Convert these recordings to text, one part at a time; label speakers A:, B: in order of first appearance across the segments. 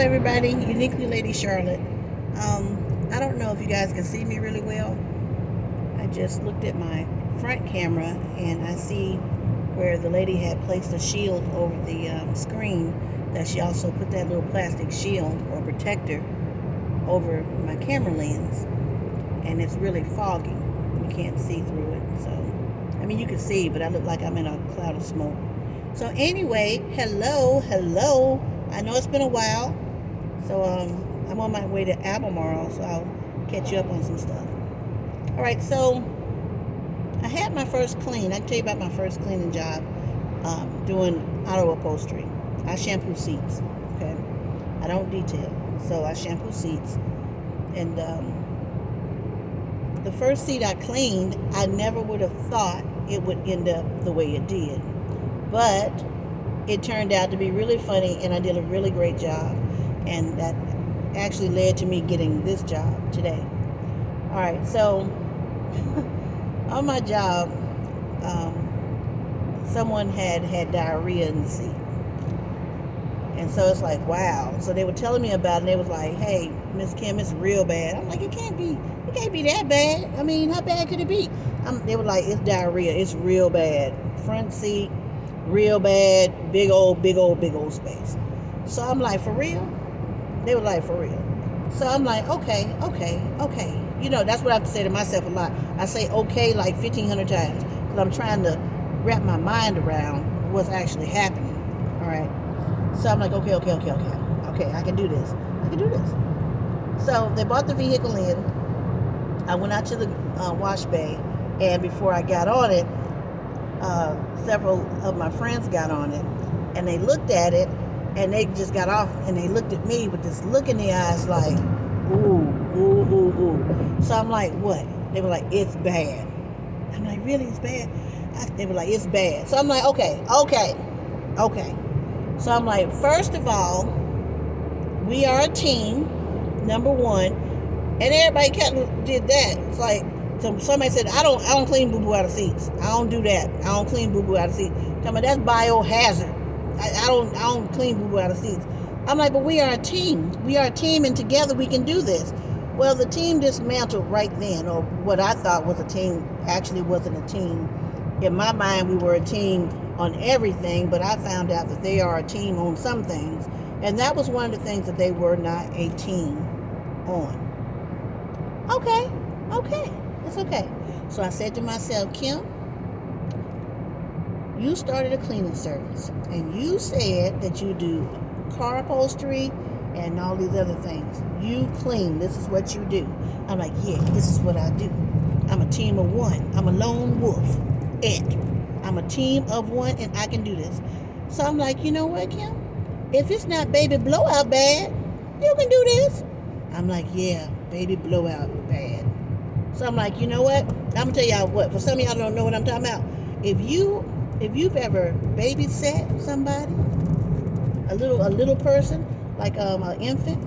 A: everybody, Uniquely Lady Charlotte. I don't know if you guys can see me really well. I just looked at my front camera and I see where the lady had placed a shield over the screen, that she also put that little plastic shield or protector over my camera lens, and it's really foggy. You can't see through it. So, I mean, you can see, but I look like I'm in a cloud of smoke. So anyway, hello. I know it's been a while. So I'm on my way to Albemarle, so I'll catch you up on some stuff. All right, so I had my first clean. I can tell you about my first cleaning job, doing auto upholstery. I shampoo seats. Okay, I don't detail, so I shampoo seats. And the first seat I cleaned, I never would have thought it would end up the way it did, but it turned out to be really funny, and I did a really great job, and that actually led to me getting this job today. All right, so on my job, someone had diarrhea in the seat, and so it's like, wow. So they were telling me about it, and they was like, hey, Miss Kim, it's real bad. I'm like, it can't be that bad. I mean, how bad could it be? They were like, it's diarrhea, it's real bad, front seat, real bad, big old space. So I'm like, for real? They were like, for real. So I'm like, okay. You know, that's what I have to say to myself a lot. I say okay like 1,500 times because I'm trying to wrap my mind around what's actually happening. All right. So I'm like, okay. I can do this. So they brought the vehicle in. I went out to the wash bay, and before I got on it, several of my friends got on it, and they looked at it, and they just got off, and they looked at me with this look in their eyes like, ooh. So I'm like, what? They were like, it's bad. I'm like, really, it's bad? They were like, it's bad. So I'm like, okay. So I'm like, first of all, we are a team, number one, and everybody kind of did that. It's like, somebody said, I don't clean boo boo out of seats. I don't do that. I don't clean boo boo out of seats. Tell me, that's biohazard. I don't clean boo boo out of seats. I'm like, but we are a team. We are a team, and together we can do this. Well, the team dismantled right then, or what I thought was a team actually wasn't a team. In my mind, we were a team on everything, but I found out that they are a team on some things, and that was one of the things that they were not a team on. Okay, it's okay. So I said to myself, Kim, you started a cleaning service, and you said that you do car upholstery and all these other things. You clean. This is what you do. I'm like, yeah, this is what I do. I'm a team of one. I'm a lone wolf. And I'm a team of one, and I can do this. So I'm like, you know what, Kim? If it's not baby blowout bad, you can do this. I'm like, yeah, baby blowout bad. So I'm like, you know what? I'm gonna tell y'all what. For some of y'all don't know what I'm talking about. If you've ever babysat somebody, a little person, like an infant,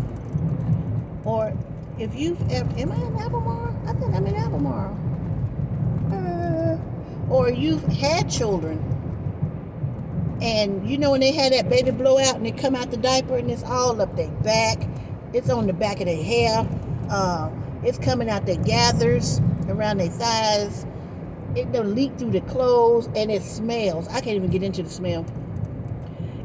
A: or if you've ever, am I in Albemarle? I think I'm in Albemarle. Or you've had children, and you know when they had that baby blowout and they come out the diaper and it's all up their back, it's on the back of their hair, it's coming out their gathers, around their thighs, it'll leak through the clothes, and it smells. I can't even get into the smell.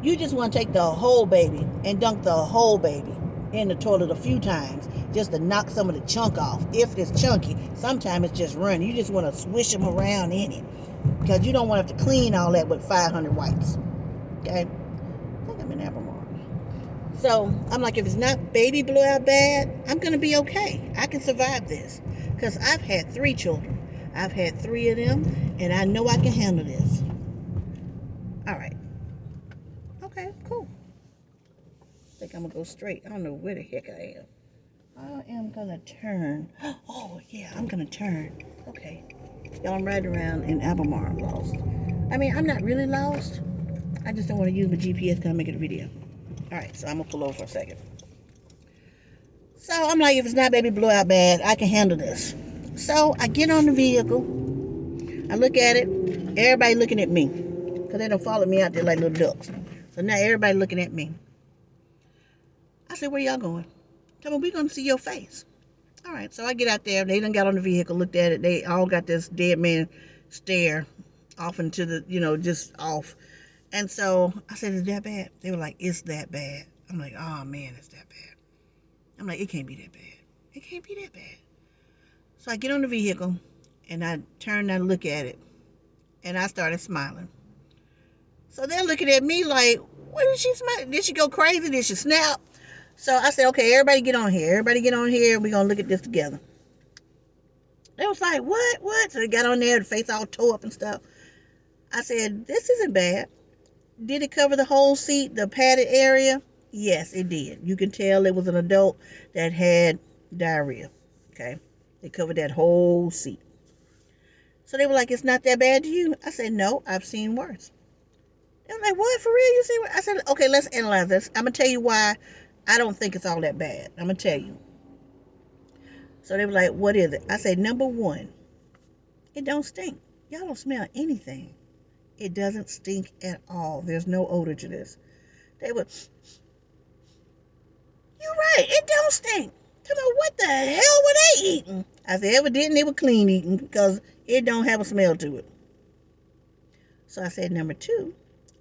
A: You just want to take the whole baby and dunk the whole baby in the toilet a few times just to knock some of the chunk off. If it's chunky, sometimes it's just running. You just want to swish them around in it because you don't want to have to clean all that with 500 wipes. Okay? I think I'm in Albemarle. So I'm like, if it's not baby blowout bad, I'm going to be okay. I can survive this because I've had 3 children. I've had 3 of them, and I know I can handle this. All right. Okay, cool. I think I'm going to go straight. I don't know where the heck I am. I am going to turn. Oh, yeah, I'm going to turn. Okay. Y'all, I'm riding around in Albemarle, lost. I mean, I'm not really lost. I just don't want to use my GPS because I'm making a video. All right, so I'm going to pull over for a second. So I'm like, if it's not baby blowout bad, I can handle this. So I get on the vehicle. I look at it. Everybody looking at me because they don't follow me out there like little ducks. So now everybody looking at me. I said, where y'all going? Tell me, we're going to see your face. All right, so I get out there. They done got on the vehicle, looked at it. They all got this dead man stare off into the, just off. And so I said, is that bad? They were like, it's that bad. I'm like, oh man, it's that bad. I'm like, it can't be that bad. It can't be that bad. So I get on the vehicle and I turn and I look at it and I started smiling. So they're looking at me like, what did she smile? Did she go crazy? Did she snap? So I said, okay, everybody get on here. Everybody get on here. We're going to look at this together. They was like, what? So they got on there, the face all tore up and stuff. I said, this isn't bad. Did it cover the whole seat, the padded area? Yes, it did. You can tell it was an adult that had diarrhea. Okay. They covered that whole seat. So they were like, it's not that bad to you? I said, no, I've seen worse. They were like, what, for real? You see what? I said, okay, let's analyze this. I'm going to tell you why I don't think it's all that bad. I'm going to tell you. So they were like, what is it? I said, number one, it don't stink. Y'all don't smell anything. It doesn't stink at all. There's no odor to this. They were, you're right, it don't stink. Come on, what the hell were they eating? I said, evidently they were clean eating because it don't have a smell to it. So I said, number two,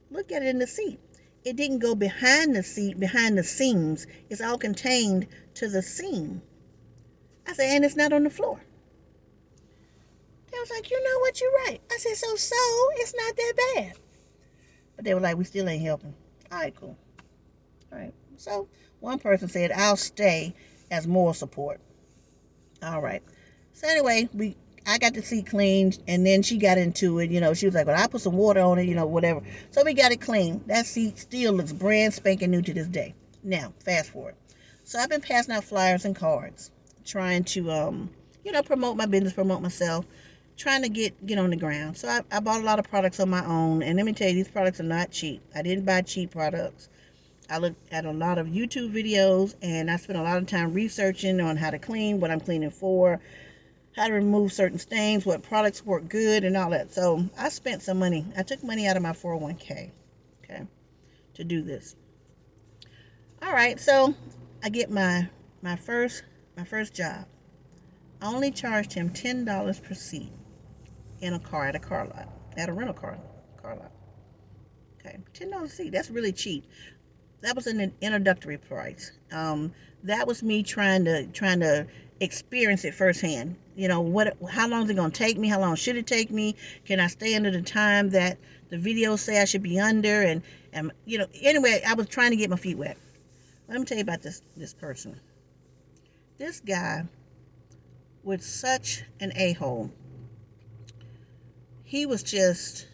A: look at it in the seat. It didn't go behind the seat, behind the seams. It's all contained to the seam. I said, and it's not on the floor. They was like, you know what, you're right. I said, so it's not that bad. But they were like, we still ain't helping. All right, cool. All right. So one person said, I'll stay as moral support. All right. So anyway, I got the seat cleaned, and then she got into it. She was like, well, I put some water on it, whatever. So we got it clean. That seat still looks brand spanking new to this day. Now, fast forward. So I've been passing out flyers and cards, trying to, promote my business, promote myself, trying to get on the ground. So I bought a lot of products on my own, and let me tell you, these products are not cheap. I didn't buy cheap products. I looked at a lot of YouTube videos, and I spent a lot of time researching on how to clean, what I'm cleaning for, how to remove certain stains, what products work good, and all that. So I spent some money. I took money out of my 401k, okay, to do this. All right, so I get my first job. I only charged him $10 per seat in a car at a car lot, at a rental car lot. Okay, $10 a seat. That's really cheap. That was an introductory price. That was me trying to experience it firsthand. How long is it going to take me? How long should it take me? Can I stay under the time that the videos say I should be under? And anyway, I was trying to get my feet wet. Let me tell you about this person. This guy was such an a-hole. He was just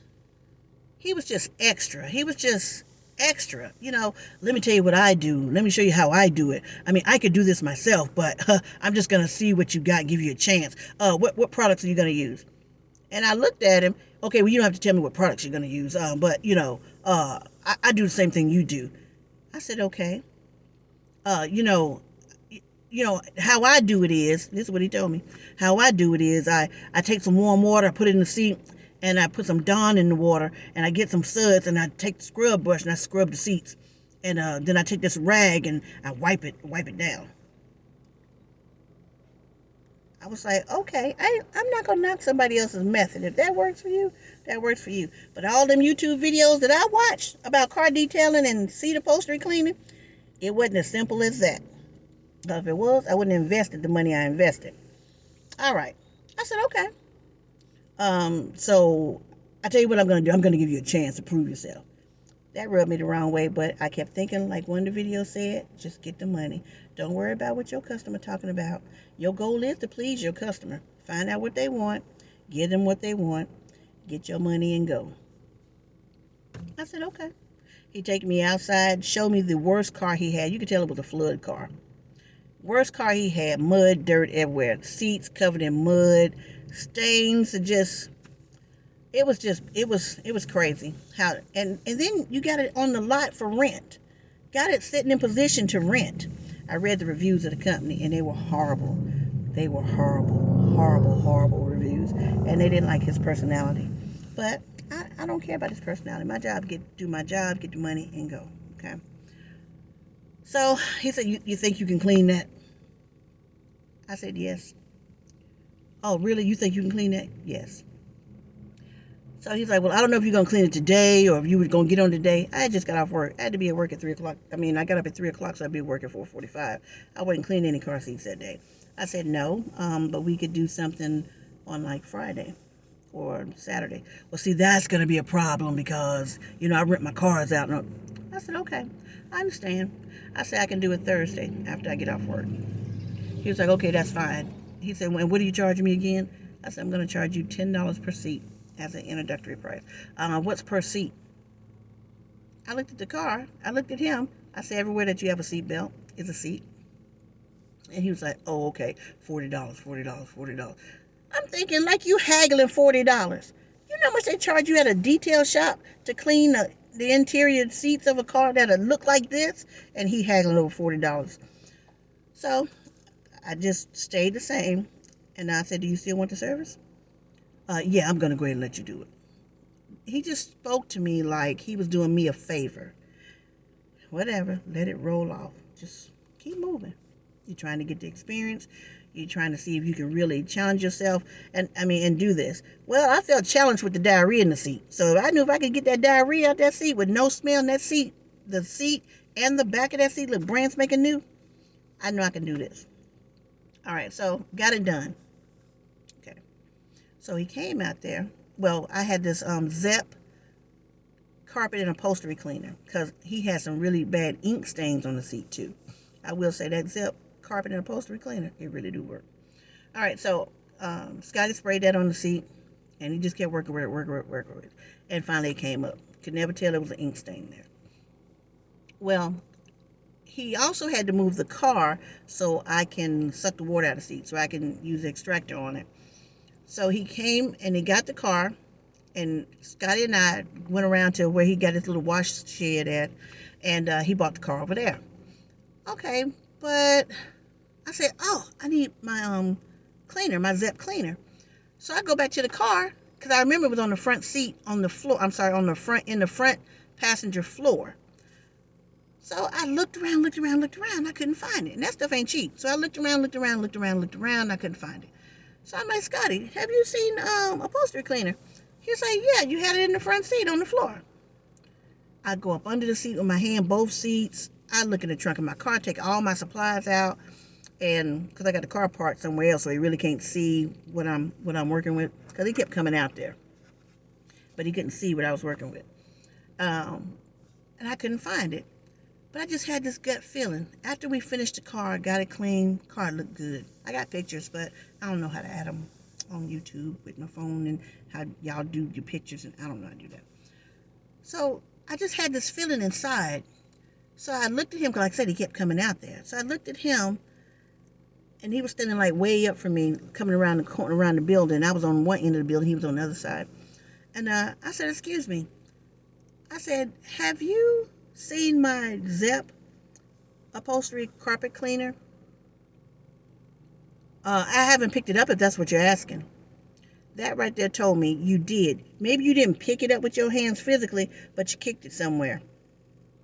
A: extra. He was just extra. Let me tell you what I do. Let me show you how I do it. I mean, I could do this myself, but I'm just going to see what you got, give you a chance. What products are you going to use? And I looked at him. Okay, well, you don't have to tell me what products you're going to use, but, I do the same thing you do. I said, okay. How I do it is, this is what he told me. How I do it is I take some warm water, I put it in the seat, and I put some Dawn in the water, and I get some suds, and I take the scrub brush, and I scrub the seats. And then I take this rag, and I wipe it down. I was like, okay, I'm not going to knock somebody else's method. If that works for you, that works for you. But all them YouTube videos that I watched about car detailing and seat upholstery cleaning, it wasn't as simple as that. But if it was, I wouldn't have invested the money I invested. All right. I said, okay. So I tell you what I'm going to do. I'm going to give you a chance to prove yourself. That rubbed me the wrong way, but I kept thinking, like one of the videos said, just get the money. Don't worry about what your customer talking about. Your goal is to please your customer. Find out what they want, give them what they want, get your money and go. I said, okay. He take me outside, showed me the worst car he had. You could tell it was a flood car. Worst car he had, mud, dirt everywhere. Seats covered in mud, stains, it was crazy. And then you got it on the lot for rent. Got it sitting in position to rent. I read the reviews of the company, and they were horrible. They were horrible reviews, and they didn't like his personality. But I don't care about his personality. My job, do my job, get the money, and go. Okay. So he said, you think you can clean that? I said, yes. Oh, really? You think you can clean that? Yes. So he's like, well, I don't know if you're going to clean it today or if you were going to get on today. I had just got off work. I had to be at work at 3 o'clock. I mean, I got up at 3 o'clock, so I'd be working at 4:45. I wasn't cleaning any car seats that day. I said, no, but we could do something on like Friday or Saturday. Well, see, that's going to be a problem because, I rent my cars out. I said, okay, I understand. I said, I can do it Thursday after I get off work. He was like, okay, that's fine. He said, and what are you charging me again? I said, I'm going to charge you $10 per seat as an introductory price. What's per seat? I looked at the car. I looked at him. I said, everywhere that you have a seat belt is a seat. And he was like, oh, okay, $40, $40, $40. I'm thinking, like, you haggling $40. You know how much they charge you at a detail shop to clean the interior seats of a car that look like this? And he haggling over $40. So I just stayed the same. And I said, do you still want the service? Yeah, I'm going to go ahead and let you do it. He just spoke to me like he was doing me a favor. Whatever, let it roll off. Just keep moving. You're trying to get the experience. You're trying to see if you can really challenge yourself and do this. Well, I felt challenged with the diarrhea in the seat. So I knew if I could get that diarrhea out that seat with no smell in that seat, the seat and the back of that seat look brand spanking new, I know I can do this. All right, so got it done. Okay. So he came out there. Well, I had this Zep carpet and upholstery cleaner because he had some really bad ink stains on the seat too. I will say that Zep carpet and upholstery cleaner, it really do work. All right, so Scotty sprayed that on the seat, and he just kept working with it, and finally it came up. Could never tell there was an ink stain there. Well, he also had to move the car so I can suck the water out of the seat, so I can use the extractor on it. So he came and he got the car, and Scotty and I went around to where he got his little wash shed at, and he bought the car over there. Okay, but I said, oh, I need my cleaner, my Zep cleaner. So I go back to the car because I remember it was on the front seat on the floor. I'm sorry, in the front passenger floor. So I looked around. I couldn't find it. And that stuff ain't cheap. So I looked around. I couldn't find it. So I'm like, Scotty, have you seen upholstery cleaner? He's like, yeah, you had it in the front seat on the floor. I go up under the seat with my hand, both seats. I look in the trunk of my car, take all my supplies out, and because I got the car parked somewhere else, so he really can't see what I'm working with. Because he kept coming out there, but he couldn't see what I was working with, and I couldn't find it. But I just had this gut feeling. After we finished the car, got it clean, car looked good. I got pictures, but I don't know how to add them on YouTube with my phone and how y'all do your pictures, and I don't know how to do that. So I just had this feeling inside. So I looked at him, because like I said, he kept coming out there. So I looked at him, and he was standing like way up from me, coming around the corner, around the building. I was on one end of the building, he was on the other side. And I said, excuse me. I said, have you seen my Zep upholstery carpet cleaner? I haven't picked it up, if that's what you're asking. That right there told me you did. Maybe you didn't pick it up with your hands physically, but you kicked it somewhere.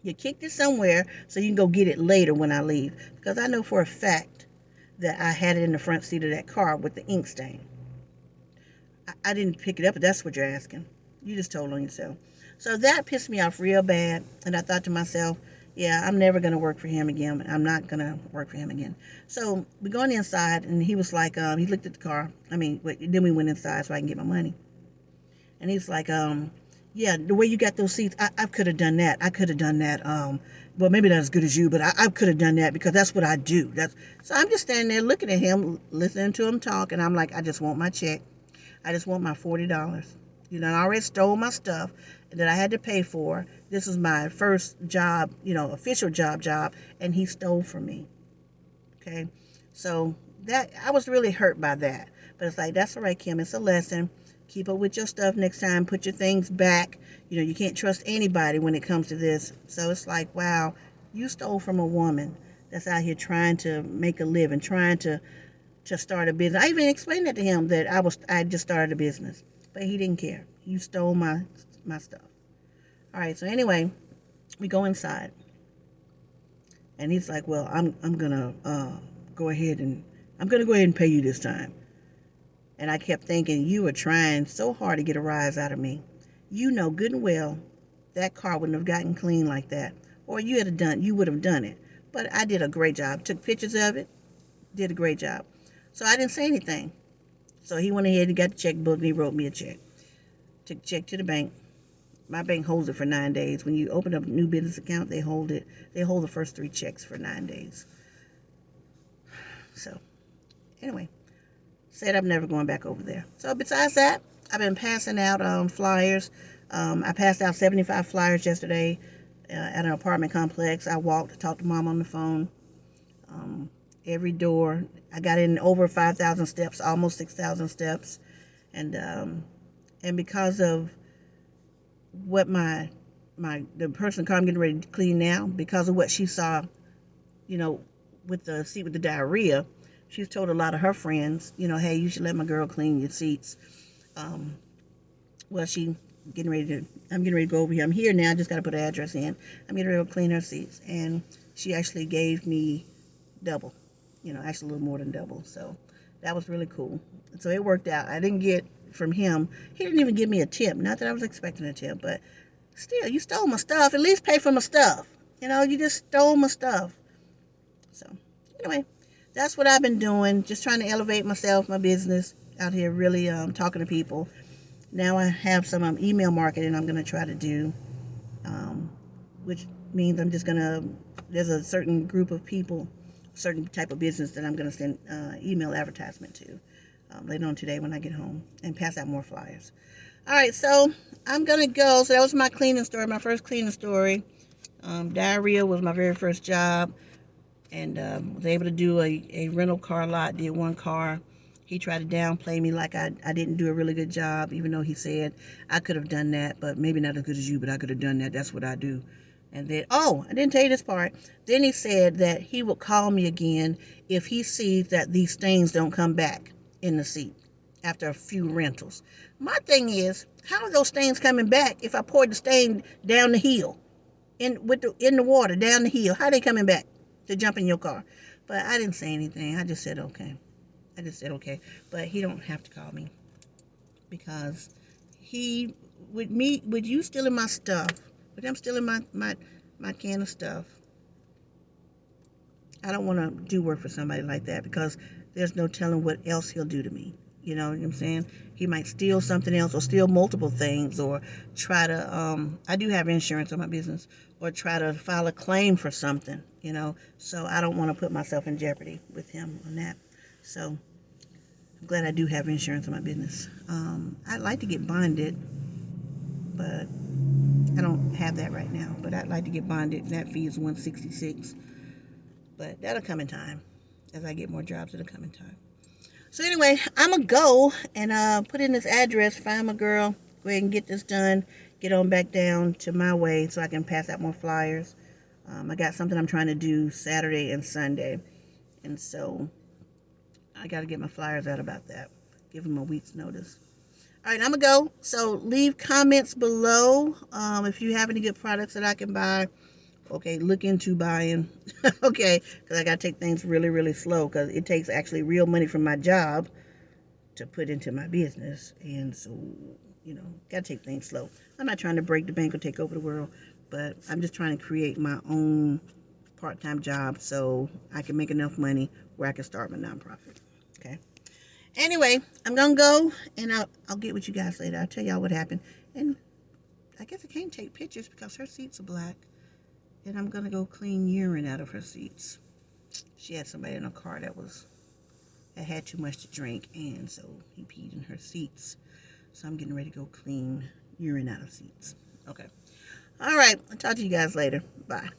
A: You kicked it somewhere so you can go get it later when I leave. Because I know for a fact that I had it in the front seat of that car with the ink stain. I didn't pick it up, if that's what you're asking. You just told on yourself. So that pissed me off real bad. And I thought to myself, yeah, I'm never going to work for him again. I'm not going to work for him again. So we go on the inside, and he was like, he looked at the car. Then we went inside so I can get my money. And he's like, yeah, the way you got those seats, I could have done that. I could have done that. Well, maybe not as good as you, but I could have done that because that's what I do. So I'm just standing there looking at him, listening to him talk, and I'm like, I just want my check. I just want my $40. I already stole my stuff that I had to pay for. This is my first job, official job, and he stole from me. Okay, so that I was really hurt by that. But it's like, that's all right, Kim. It's a lesson. Keep up with your stuff next time. Put your things back. You can't trust anybody when it comes to this. So it's like, wow, you stole from a woman that's out here trying to make a living, trying to start a business. I even explained that to him that I just started a business, but he didn't care. You stole my stuff. All right. So anyway, we go inside, And he's like, well, I'm gonna go ahead and I'm gonna go ahead and pay you this time. And I kept thinking, you were trying so hard to get a rise out of me. You know good and well that car wouldn't have gotten clean like that, or you would have done it. But I did a great job. Took pictures of it. Did a great job. So I didn't say anything. So he went ahead and got the checkbook and he wrote me a check. Took the check to the bank. My bank holds it for 9 days. When you open up a new business account, they hold it. They hold the first 3 checks for 9 days. So anyway, said I'm never going back over there. So besides that, I've been passing out flyers. I passed out 75 flyers yesterday at an apartment complex. I walked, talked to mom on the phone. Every door. I got in over 5,000 steps, almost 6,000 steps, and because of what the person I'm getting ready to clean now, because of what she saw, you know, with the seat with the diarrhea, she's told a lot of her friends, hey, you should let my girl clean your seats. Well, I'm getting ready to go over here. I'm here now. I just got to put an address in. I'm getting ready to clean her seats, and she actually gave me double. Actually a little more than double. So that was really cool. So it worked out. I didn't get from him. He didn't even give me a tip. Not that I was expecting a tip, but still, you stole my stuff. At least pay for my stuff. You just stole my stuff. So anyway, that's what I've been doing. Just trying to elevate myself, my business out here, really talking to people. Now I have some email marketing I'm going to try to do, which means I'm just going to, there's a certain group of people, certain type of business that I'm going to send email advertisement to later on today when I get home, and pass out more flyers. All right, so I'm going to go. So that was my cleaning story, my first cleaning story. Diarrhea was my very first job, and was able to do a rental car lot, did one car. He tried to downplay me like I didn't do a really good job, even though he said I could have done that, but maybe not as good as you, but I could have done that. That's what I do. And then, I didn't tell you this part. Then he said that he would call me again if he sees that these stains don't come back in the seat after a few rentals. My thing is, how are those stains coming back if I poured the stain down the hill, in the water down the hill? How are they coming back to jump in your car? But I didn't say anything. I just said okay. But he don't have to call me, because with you stealing my stuff, with them stealing my can of stuff, I don't want to do work for somebody like that, because there's no telling what else he'll do to me. You know what I'm saying? He might steal something else, or steal multiple things, or try to, I do have insurance on my business, or try to file a claim for something, so I don't want to put myself in jeopardy with him on that. So I'm glad I do have insurance on my business. I'd like to get bonded, but I don't have that right now. But I'd like to get bonded. That fee is $166. But that'll come in time. As I get more jobs, it'll come in time. So anyway, I'm going to go and put in this address, find my girl, go ahead and get this done, get on back down to my way so I can pass out more flyers. I got something I'm trying to do Saturday and Sunday. And so I got to get my flyers out about that. Give them a week's notice. All right, I'm going to go. So leave comments below if you have any good products that I can buy. Okay, look into buying. Okay, because I got to take things really, really slow, because it takes actually real money from my job to put into my business. And so, got to take things slow. I'm not trying to break the bank or take over the world, but I'm just trying to create my own part-time job so I can make enough money where I can start my nonprofit. Okay. Anyway, I'm going to go, and I'll get with you guys later. I'll tell y'all what happened. And I guess I can't take pictures because her seats are black. And I'm going to go clean urine out of her seats. She had somebody in her car that had too much to drink, and so he peed in her seats. So I'm getting ready to go clean urine out of seats. Okay. All right. I'll talk to you guys later. Bye.